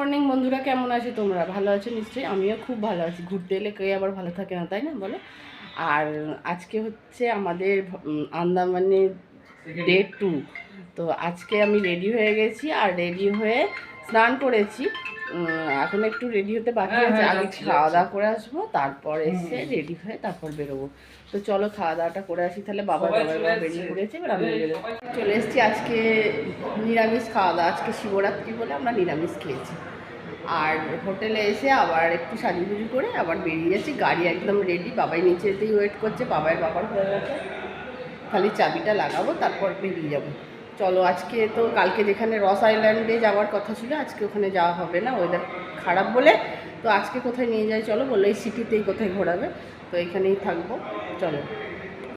Morning বন্ধুরা, কেমন আছো তোমরা? ভালো আছো নিশ্চয়ই। আমিও খুব ভালো আছি। ঘুরতে এলে কে আবার ভালো থাকে না, তাই না বলো? আর আজকে হচ্ছে আমাদের আন্দামানে ডে 2। তো আজকে আমি রেডি হয়ে গেছি, আর রেডি হয়ে স্নান করেছি। এখন একটু রেডি হতে বাকি আছে। আগে খাওয়া দাওয়া করে আসবো, তারপর এসে রেডি হয়ে তারপর বেরোবো। তো চলো খাওয়া দাওয়াটা করে আসি তাহলে। বাবা বেরিয়ে পড়েছে, এবার আমি চলে এসেছি। আজকে নিরামিষ খাওয়া দাওয়া, আজকে শিবরাত্রি বলে আমরা নিরামিষ খেয়েছি। আর হোটেলে এসে আবার একটু সাজুগুজু করে আবার বেরিয়ে যাচ্ছি। গাড়ি একদম রেডি, বাবাই নিচেতেই ওয়েট করছে। বাবার হয়ে গেছে, খালি চাবিটা লাগাবো তারপর বেরিয়ে যাবো। চলো, আজকে তো কালকে যেখানে রস আইল্যান্ডে যাওয়ার কথা ছিল, আজকে ওখানে যাওয়া হবে না, ওয়েদার খারাপ বলে। তো আজকে কোথায় নিয়ে যাই চলো, বললো এই সিটিতেই কোথায় ঘোরাবে, তো এখানেই থাকবো। চলো,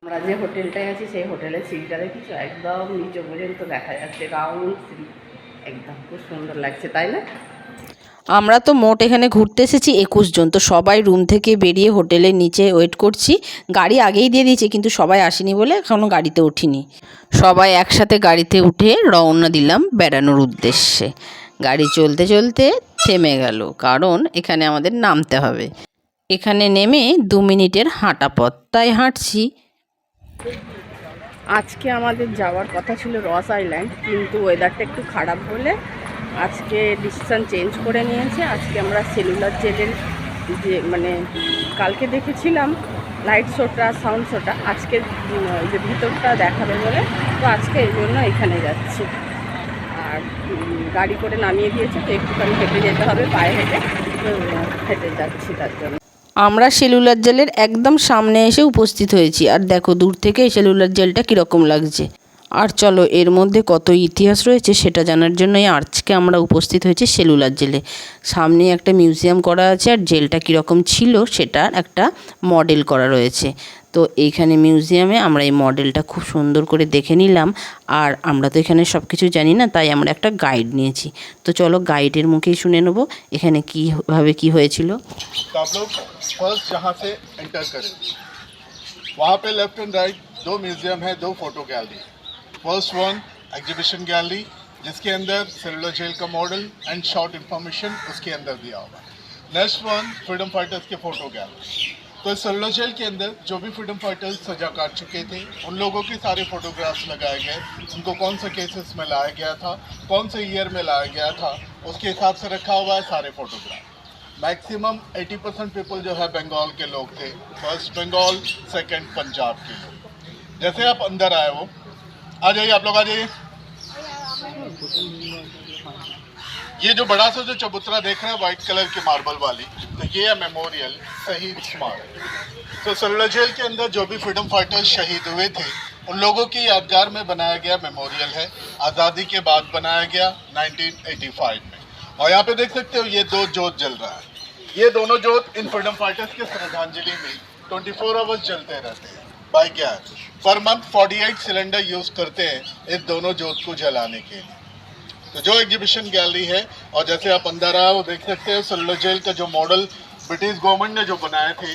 আমরা যে হোটেলটায় আছি সেই হোটেলের সিঁড়িটা দেখেছো, একদম নিচে পর্যন্ত দেখা যাচ্ছে, রাউন্ড সিঁড়ি, একদম খুব সুন্দর লাগছে, তাই না? আমরা তো মোট এখানে ঘুরতে এসেছি 21 জন। তো সবাই রুম থেকে বেরিয়ে হোটেলের নিচে ওয়েট করছি। গাড়ি আগেই দিয়ে দিয়েছে, কিন্তু সবাই আসেনি বলে এখনও গাড়িতে উঠিনি। সবাই একসাথে গাড়িতে উঠে রওনা দিলাম বেড়ানোর উদ্দেশ্যে। গাড়ি চলতে চলতে থেমে গেল, কারণ এখানে আমাদের নামতে হবে। এখানে নেমে 2 মিনিটের হাঁটা পথ, তাই হাঁটছি। আজকে আমাদের যাওয়ার কথা ছিল রস আইল্যান্ড, কিন্তু ওয়েদারটা একটু খারাপ বলে আজকে ডিসিশান চেঞ্জ করে নিয়েছে। আজকে আমরা সেলুলার জেলের যে কালকে দেখেছিলাম লাইট শোটা, সাউন্ড শোটা, আজকে যে ভিতরটা দেখাবে বলে, তো আজকে এই জন্য এখানে যাচ্ছি। আর গাড়ি করে নামিয়ে দিয়েছে, তো একটুখানি হেঁটে যেতে হবে, পায়ে হেঁটে, তো হেঁটে যাচ্ছি তার জন্য। আমরা সেলুলার জেলের একদম সামনে এসে উপস্থিত হয়েছি। আর দেখো দূর থেকে এই সেলুলার জেলটা কীরকম লাগছে। আর চলো, এর মধ্যে কত ইতিহাস রয়েছে সেটা জানার জন্যই আজকে আমরা উপস্থিত হয়েছি সেলুলার জেলে। সামনে একটা মিউজিয়াম করা আছে, আর জেলটা কীরকম ছিল সেটার একটা মডেল করা রয়েছে। তো এইখানে মিউজিয়ামে আমরা এই মডেলটা খুব সুন্দর করে দেখে নিলাম। আর আমরা তো এখানে সব কিছু জানি না, তাই আমরা একটা গাইড নিয়েছি। তো চলো গাইডের মুখেই শুনে নেবো এখানে কীভাবে কী হয়েছিল। फर्स्ट जहाँ से एंटर करें वहाँ पे लेफ्ट एंड राइट 2 म्यूजियम है, 2 photo gallery. First one exhibition gallery, जिसके अंदर सेलुलर जेल का मॉडल एंड शॉर्ट इंफॉर्मेशन उसके अंदर दिया होगा। नेक्स्ट वन फ्रीडम फाइटर्स के फोटो गैलरी। तो इस सेलुलर जेल के अंदर जो भी फ्रीडम फाइटर्स सजा काट चुके थे उन लोगों के सारे फोटोग्राफ्स लगाए गए। उनको कौन से केसेस में लाया गया था, कौन से ईयर में लाया गया था, उसके हिसाब से रखा हुआ है सारे फोटोग्राफ। मैक्सिमम 80% पीपल जो है बंगाल के लोग थे। फर्स्ट बंगाल, सेकंड पंजाब के लोग। जैसे आप अंदर आए हो, आ जाइए आप लोग, आ जाइए। ये जो बड़ा सा जो चबूतरा देख रहे हैं व्हाइट कलर की मार्बल वाली, तो ये है मेमोरियल शहीद स्मारक। तो सेलुलर जेल के अंदर जो भी फ्रीडम फाइटर्स शहीद हुए थे उन लोगों की यादगार में बनाया गया मेमोरियल है। आज़ादी के बाद बनाया गया 1985 में। और यहाँ पे देख सकते हो ये 2 जोत जल रहा है। ये दोनों जोत इन फ्रीडम फाइटर्स के श्रद्धांजलि में 24 आवर्स जलते रहते हैं बाय गैस। पर मंथ 48 सिलेंडर यूज करते हैं इस दोनों जोत को जलाने के लिए। तो जो एग्जीबिशन गैलरी है, और जैसे आप अंदर आए वो देख सकते हो सेलुलर जेल का जो मॉडल ब्रिटिश गवर्नमेंट ने जो बनाए थे,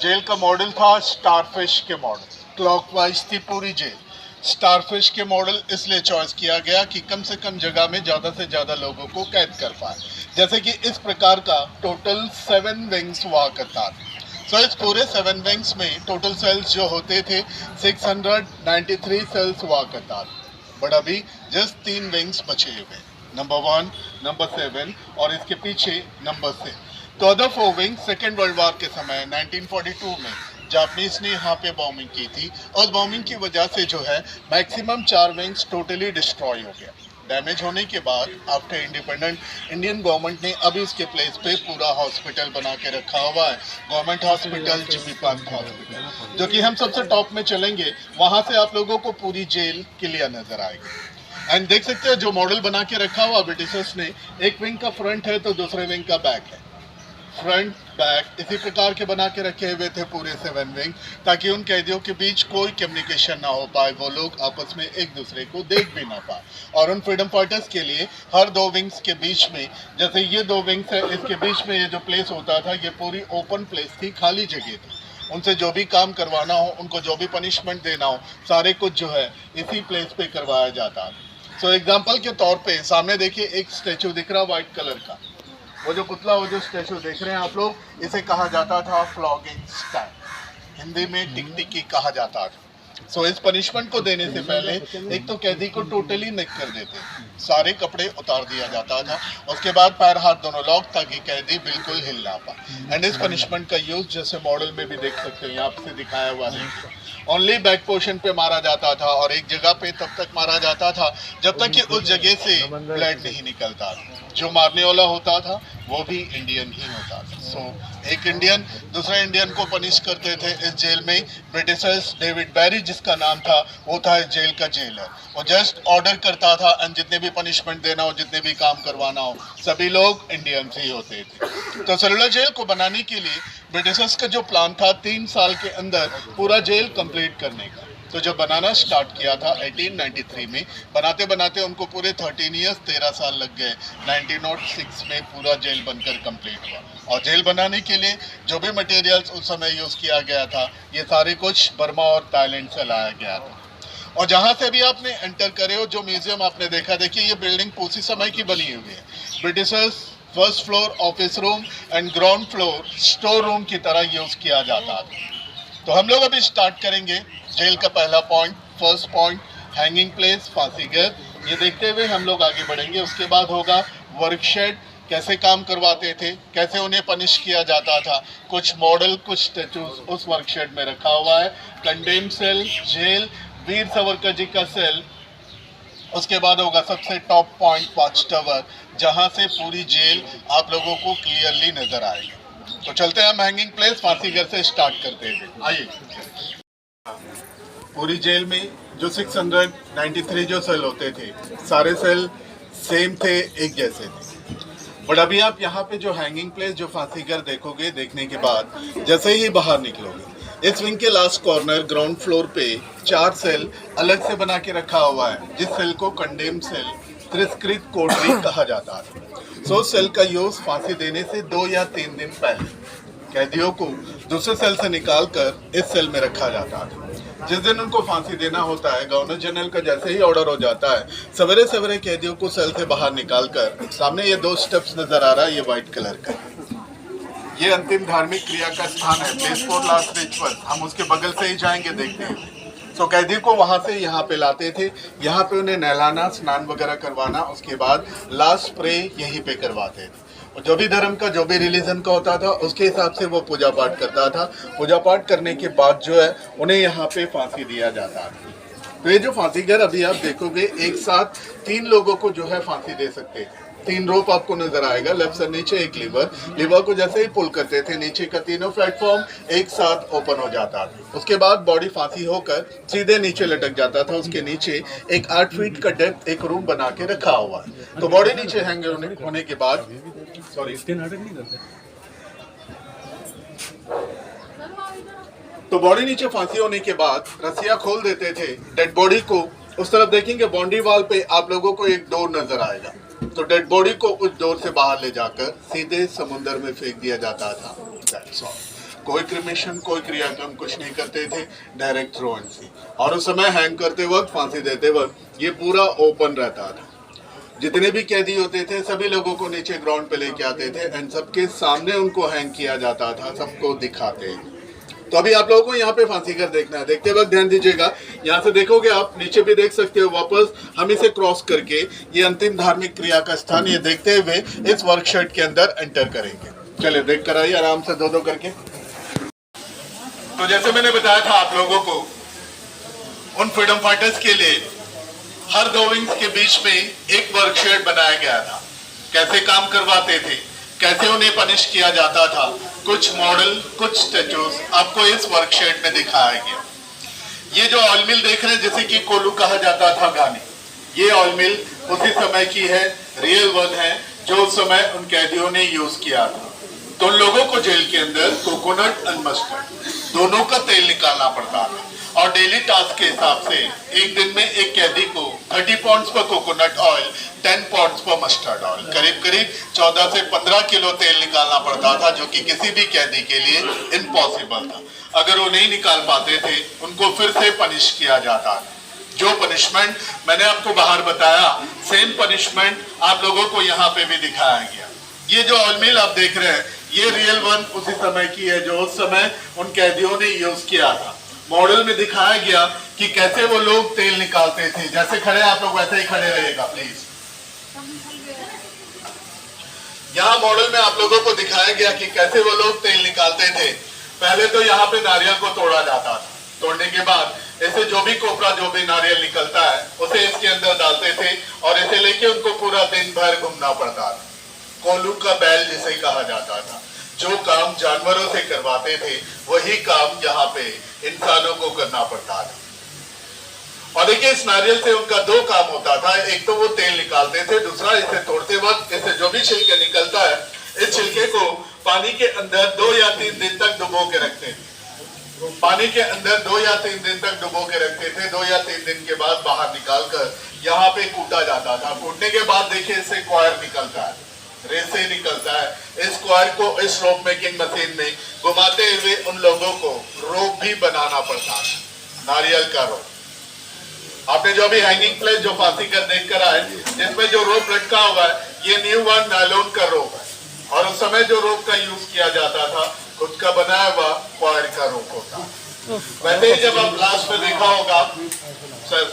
जेल का मॉडल था स्टारफिश के मॉडल। क्लॉकवाइज थी पूरी जेल। स्टारफिश के मॉडल इसलिए चॉइस किया गया कि कम से कम जगह में ज़्यादा से ज़्यादा लोगों को कैद कर पाए। जैसे कि इस प्रकार का टोटल 7 विंग्स हुआ करता था। सो इस पूरे 7 विंग्स में टोटल सेल्स जो होते थे 693 सेल्स हुआ करता था। बट अभी जस्ट 3 विंग्स बचे हुए, नंबर 1, नंबर 7 और इसके पीछे नंबर 6। तो other 4 wings second world war के समय 1942 में जापानीज ने यहाँ पे बॉम्बिंग की थी, और बॉम्बिंग की वजह से जो है मैक्सिमम 4 विंग्स टोटली डिस्ट्रॉय हो गया। डैमेज होने के बाद आफ्टर इंडिपेंडेंट इंडियन गवर्नमेंट ने अभी इसके प्लेस पे पूरा हॉस्पिटल बना के रखा हुआ है, government hospital, Jimmy park hospital, जो कि हम सबसे टॉप में चलेंगे, वहाँ से आप लोगों को पूरी जेल क्लियर नजर आएगी। एंड देख सकते हो जो मॉडल बना के रखा हुआ ब्रिटिशर्स ने, एक विंग का फ्रंट है तो दूसरे विंग का बैक है। फ्रंट बैक इसी प्रकार के बना के रखे हुए थे पूरे 7 विंग, ताकि उन कैदियों के बीच कोई कम्युनिकेशन ना हो पाए, वो लोग आपस में एक दूसरे को देख भी ना पाए। और उन फ्रीडम फाइटर्स के लिए हर 2 विंग्स के बीच में, जैसे ये 2 विंग्स है, इसके बीच में ये जो प्लेस होता था ये पूरी ओपन प्लेस थी, खाली जगह थी। उनसे जो भी काम करवाना हो, उनको जो भी पनिशमेंट देना हो, सारे कुछ जो है इसी प्लेस पे करवाया जाता है। सो एग्जाम्पल के तौर पे सामने देखिए एक स्टेचू दिख रहा है व्हाइट कलर का, वो जो पुतला, वो जो स्टैचू देख रहे हैं आप लोग, इसे कहा जाता था फ्लॉगिंग स्टाइल, हिंदी में टिकटिकी कहा जाता था। सो इस पनिशमेंट को देने से पहले एक तो कैदी को टोटली निक कर देते, सारे कपड़े उतार दिया जाता था, उसके बाद पैर हाथ दोनों लॉक ताकि कैदी बिल्कुल हिल ना पाए। एंड इस पनिशमेंट का यूज जैसे मॉडल में भी देख सकते हैं, आपसे दिखाया हुआ है, ओनली बैक पोर्शन पे मारा जाता था और एक जगह पे तब तक मारा जाता था जब तक कि उस जगह से ब्लड नहीं निकलता था। जो मारने वाला होता था वो भी इंडियन ही होता था। सो एक इंडियन दूसरे इंडियन को पनिश करते थे इस जेल में। ब्रिटिशर्स, डेविड बैरी जिसका नाम था, वो था इस जेल का जेलर। वो जस्ट ऑर्डर करता था एंड जितने भी पनिशमेंट देना हो, जितने भी काम करवाना हो, सभी लोग इंडियंस ही होते थे। तो सेलुलर जेल को बनाने के लिए ब्रिटिशर्स का जो प्लान था 3 साल के अंदर पूरा जेल कंप्लीट करने का। तो जब बनाना स्टार्ट किया था 1893 में, बनाते बनाते उनको पूरे 13 ईयर्स 13 साल लग गए। 1906 में पूरा जेल बनकर कंप्लीट हुआ। और जेल बनाने के लिए जो भी मटेरियल्स उस समय यूज़ किया गया था, ये सारे कुछ बर्मा और थाईलैंड से लाया गया था। और जहाँ से भी आपने एंटर करे हो, जो म्यूजियम आपने देखा, देखिए ये बिल्डिंग उसी समय की बनी हुई है। Britishers first floor office room and ground floor store room की तरह यूज़ किया जाता था। तो हम लोग अभी स्टार्ट करेंगे जेल का पहला point, first point, hanging place, फांसीगर। ये देखते हुए हम लोग आगे बढ़ेंगे। उसके बाद होगा वर्कशेड, कैसे काम करवाते थे, कैसे उन्हें पनिश किया जाता था। कुछ मॉडल, कुछ स्टेचूज उस वर्कशेड में रखा हुआ है। Condemn cell, jail, Veer Savarkar ji का सेल। उसके बाद होगा सबसे टॉप पॉइंट वॉच टावर, जहाँ से पूरी जेल आप लोगों को क्लियरली नजर आएगी। तो चलते हैं हम हैंगिंग प्लेस फांसीगर से स्टार्ट करते हैं। आइए। पूरी जेल में जो 693 जो सेल होते थे, सारे सेल सेम थे, एक जैसे थे। बट अभी आप यहाँ पे जो हैंगिंग प्लेस, जो फांसीगर देखोगे, देखने के बाद जैसे ही बाहर निकलोगे, इस विंग के लास्ट कॉर्नर ग्राउंड फ्लोर पे 4 सेल अलग से बना के रखा हुआ है, जिस सेल को कंडेम सेल, तिरस्कृत कोठरी कहा जाता है। सो सेल का यूज फांसी देने से 2 या 3 दिन पहले कैदियों को दूसरे सेल से निकालकर इस सेल में रखा जाता है। जिस दिन उनको फांसी देना होता है, गवर्नर जनरल का जैसे ही ऑर्डर हो जाता है, सवेरे सवेरे कैदियों को सेल से बाहर निकालकर, सामने ये 2 स्टेप्स नजर आ रहा है, ये व्हाइट कलर का, ये अंतिम धार्मिक क्रिया का स्थान है, प्लेस फॉर लास्ट रिचुअल। हम उसके बगल से ही जाएंगे देखते हैं। सो कैदी को वहाँ से यहाँ पे लाते थे, यहाँ पे उन्हें नहलाना, स्नान वगैरह करवाना, उसके बाद लास्ट प्रे यहीं पे करवाते थे। और जो भी धर्म का, जो भी रिलीजन का होता था, उसके हिसाब से वो पूजा पाठ करता था। पूजा पाठ करने के बाद जो है उन्हें यहाँ पे फांसी दिया जाता था। तो ये जो फांसीगर अभी आप देखोगे, एक साथ 3 लोगों को जो है फांसी दे सकते थे। 3 रोप आपको नजर आएगा, लेफ्ट से नीचे एक लीवर को जैसे ही पुल करते थे, नीचे का तीनों प्लेटफॉर्म एक साथ ओपन हो जाता था। उसके बाद बॉडी फांसी होकर सीधे नीचे लटक जाता था। उसके नीचे एक 8 फीट का डेप्थ एक रूम बना के रखा हुआ है। तो बॉडी नीचे हैंग होने के बाद, सॉरी, इसके नाटक नहीं करते, तो बॉडी नीचे फांसी होने के बाद रस्सियां खोल देते थे डेड बॉडी को। उस तरफ देखेंगे बाउंड्री वॉल पे आप लोगों को एक डोर नजर आएगा। तो डेड बॉडी को उस डोर से बाहर ले जाकर सीधे समुद्र में फेंक दिया जाता था। That's all. कोई क्रिमेशन, कोई क्रियाक्रम कुछ नहीं करते थे, डायरेक्ट थ्रो एंड सी। और उस समय हैंग करते वक्त, फांसी देते वक्त ये पूरा ओपन रहता था। जितने भी कैदी होते थे सभी लोगों को नीचे ग्राउंड पे लेके आते थे एंड सबके सामने उनको हैंग किया जाता था, सबको दिखाते। तो अभी आप लोगों को यहाँ पे फांसी कर देखना है। देखते वक्त ध्यान दीजिएगा, यहाँ से देखोगे आप, नीचे भी देख सकते हो। वापस हम इसे क्रॉस करके ये अंतिम धार्मिक क्रिया का स्थान ये देखते हुए इस वर्कशेड के अंदर एंटर करेंगे। चलिए देख कर आइए आराम से, 2-2 करके। तो जैसे मैंने बताया था आप लोगों को, उन फ्रीडम फाइटर्स के लिए हर 2 विंग्स के बीच में एक वर्कशेड बनाया गया था। कैसे काम करवाते थे, कैसे उन्हें पनिश किया जाता था, कुछ मॉडल, कुछ स्टेचूज आपको इस वर्कशेड में दिखाया गया। ये जो ऑयल मिल देख रहे हैं, जिसे कि कोलू कहा जाता था गाने, ये ऑयल मिल उसी समय की है, रियल वन है, जो उस समय उन कैदियों ने यूज किया था। तो उन लोगों को जेल के अंदर कोकोनट एंड मस्टर्ड दोनों का तेल निकालना पड़ता था। और डेली टास्क के हिसाब से एक दिन में एक कैदी को 30 पाउंड्स पर कोकोनट ऑयल, 10 पाउंड्स पर मस्टर्ड ऑयल, करीब करीब 14 से 15 किलो तेल निकालना पड़ता था, जो कि किसी भी कैदी के लिए इम्पॉसिबल था। अगर वो नहीं निकाल पाते थे, उनको फिर से पनिश किया जाता था। जो पनिशमेंट मैंने आपको बाहर बताया, सेम पनिशमेंट आप लोगों को यहाँ पे भी दिखाया गया। ये जो ऑयल मिल आप देख रहे हैं, ये रियल वन उसी समय की है जो उस समय उन कैदियों ने यूज किया था। मॉडल में दिखाया गया कि कैसे वो लोग तेल निकालते थे। जैसे खड़े आप लोग वैसे ही खड़े रहेगा प्लीज। यहाँ मॉडल में आप लोगों को दिखाया गया कि कैसे वो लोग तेल निकालते थे। पहले तो यहाँ पे नारियल को तोड़ा जाता था, तोड़ने के बाद ऐसे जो भी कोपरा, जो भी नारियल निकलता है उसे इसके अंदर डालते थे और इसे लेके उनको पूरा दिन भर घूमना पड़ता था। कोल्हू का बैल जिसे कहा जाता था। जो काम जानवरों से करवाते थे वही काम यहाँ पे इंसानों को करना पड़ता था। और देखिए इस नारियल से उनका दो काम होता था, एक तो वो तेल निकालते थे, दूसरा इसे तोड़ते वक्त इसे जो भी छिलके निकलता है इस छिलके को पानी के अंदर 2 या 3 दिन तक डुबो के रखते थे। पानी के अंदर 2 या 3 दिन तक डुबो के रखते थे। 2 या 3 दिन के बाद बाहर निकालकर यहाँ पे कूटा जाता था। कूटने के बाद देखिए इससे क्वायर निकलता है, रेसे निकलता है। इस क्वायर को इस रोप मेकिंग मशीन में घुमाते हुए उन लोगों को रोप भी बनाना पड़ता है, नारियल का रोप। आपने जो भी हैंगिंग प्लेस जो फांसी कर देख कर आए, जिसमें जो रोप लटका हुआ है, ये न्यू वन नायलॉन का रोप है। और उस समय जो रोप का यूज किया जाता था खुद का बनाया हुआ क्वायर का रोप होता है। वैसे ही जब आप लास्ट में देखा होगा, सर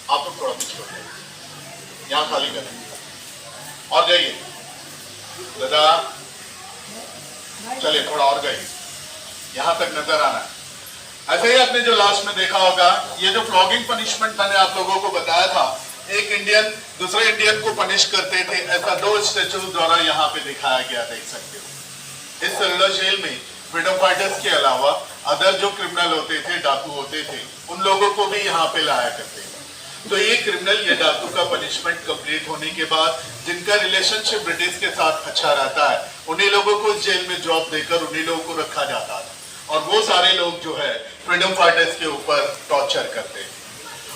आप लोग थोड़ा पीछे यहाँ खाली करें और जाइए दादा, चलिए थोड़ा और जाइए, यहाँ तक नजर आना है। ऐसे ही आपने जो लास्ट में देखा होगा, ये जो फ्लॉगिंग पनिशमेंट मैंने आप लोगों को बताया था, एक इंडियन दूसरे इंडियन को पनिश करते थे, ऐसा 2 स्टैचू द्वारा यहाँ पे दिखाया गया, देख सकते हो। इस सेलुलर जेल में फ्रीडम फाइटर्स के अलावा अदर जो क्रिमिनल होते थे, डाकू होते थे, उन लोगों को भी यहाँ पे लाया करते थे। तो ये क्रिमिनल, ये डाकू का पनिशमेंट कंप्लीट होने के बाद जिनका रिलेशनशिप ब्रिटिश के साथ अच्छा रहता है, उन्हीं लोगों को इस जेल में जॉब देकर उन्हीं लोगों को रखा जाता था। और वो सारे लोग जो है फ्रीडम फाइटर्स के ऊपर टॉर्चर करते हैं।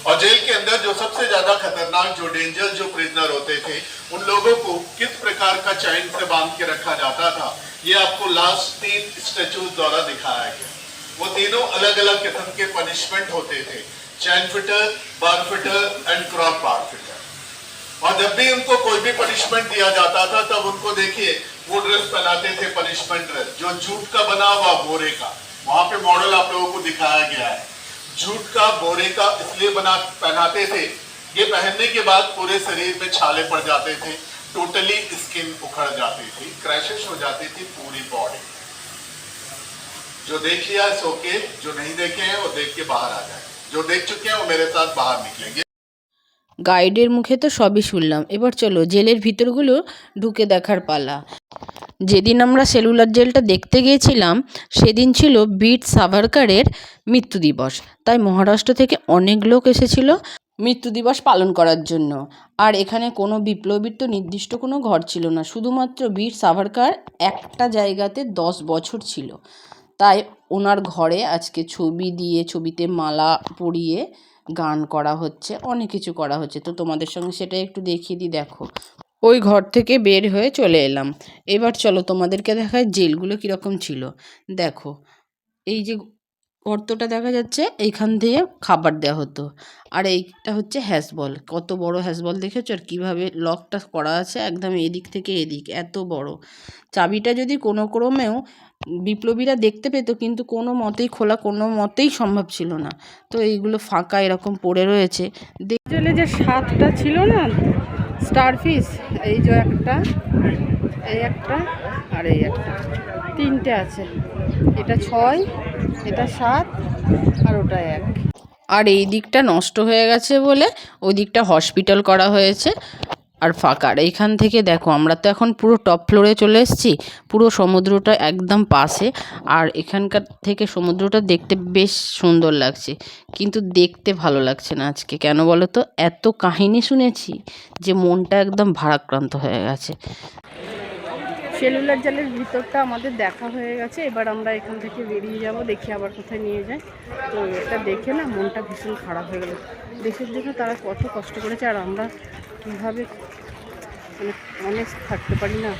और जेल के अंदर जो सबसे ज्यादा खतरनाक, जो डेंजर जो प्रिजनर होते थे, उन लोगों को किस प्रकार का चैन से बांध के रखा जाता था, ये आपको लास्ट 3 स्टैचूज द्वारा दिखाया गया। वो तीनों अलग अलग किस्म के पनिशमेंट होते थे, chain fetter, bar fetter and cross bar fetter. और जब भी उनको कोई भी पनिशमेंट दिया जाता था तब उनको देखिए वो ड्रेस पहनाते थे, पनिशमेंट ड्रेस, जो जूट का बना हुआ बोरे का। वहां पे मॉडल आप लोगों को दिखाया गया है। जूट का बोरे का इसलिए पहनाते थे, ये पहनने के बाद पूरे शरीर में छाले पड़ जाते थे, टोटली स्किन उखड़ जाती थी, क्रैशेस हो जाती थी पूरी बॉडी। जो देख लिया सो के, जो नहीं देखे हैं वो देख के बाहर आ जाए, जो देख चुके हैं वो मेरे साथ बाहर निकलेंगे। গাইডের মুখে তো সবই শুনলাম, এবার চলো জেলের ভিতরগুলো ঢুকে দেখার পালা। যেদিন আমরা সেলুলার জেলটা দেখতে গিয়েছিলাম সেদিন ছিল বীর সাভারকারের মৃত্যু দিবস, তাই মহারাষ্ট্র থেকে অনেক লোক এসেছিল মৃত্যু দিবস পালন করার জন্য। আর এখানে কোনো বিপ্লবীর তো নির্দিষ্ট কোনো ঘর ছিল না, শুধুমাত্র বীর সাভারকার একটা জায়গাতে 10 বছর ছিল, তাই ওনার ঘরে আজকে ছবি দিয়ে, ছবিতে মালা পরিয়ে গান করা হচ্ছে, অনেক কিছু করা হচ্ছে। তো তোমাদের সঙ্গে সেটা একটু দেখিয়ে দিই। দেখো ওই ঘর থেকে বের হয়ে চলে এলাম। এবার চলো তোমাদেরকে দেখায় জেলগুলো কীরকম ছিল। দেখো এই যে গর্তটা দেখা যাচ্ছে, এইখান দিয়ে খাবার দেওয়া হতো। আর এইটা হচ্ছে হ্যাসবল, কত বড় হ্যাসবল দেখেছো, আর কীভাবে লকটা করা আছে একদম এদিক থেকে এদিক, এত বড়। চাবিটা যদি কোনো ক্রমেও বিপ্লবীরা দেখতে পেত, কিন্তু কোনো মতেই খোলা কোনো মতেই সম্ভব ছিল না। তো এইগুলো ফাঁকা এরকম পড়ে রয়েছে। জেলে যে 7টা ছিল না স্টারফিশ, এই যে একটা, এই একটা আর এই একটা, 3টে আছে। এটা 6, এটা 7 আর ওটা 1। আর এই দিকটা নষ্ট হয়ে গেছে বলে ওই দিকটা হসপিটাল করা হয়েছে আর ফাঁকা। আর এইখান থেকে দেখো আমরা তো এখন পুরো টপ ফ্লোরে চলে এসেছি, পুরো সমুদ্রটা একদম পাশে। আর এখানকার থেকে সমুদ্রটা দেখতে বেশ সুন্দর লাগছে, কিন্তু দেখতে ভালো লাগছে না আজকে। কেন বলো তো, এত কাহিনী শুনেছি যে মনটা একদম ভারাক্রান্ত হয়ে গেছে। সেলুলার জেলের ভিতরটা আমাদের দেখা হয়ে গেছে, এবার আমরা এখান থেকে বেরিয়ে যাব, দেখি আবার কোথায় নিয়ে যায়। তো এটা দেখে না মনটা ভীষণ খারাপ হয়ে গেল। দেশের জন্য তারা কত কষ্ট করেছে, আর আমরা কীভাবে মানে অনেস্ট থাকতে পারি না।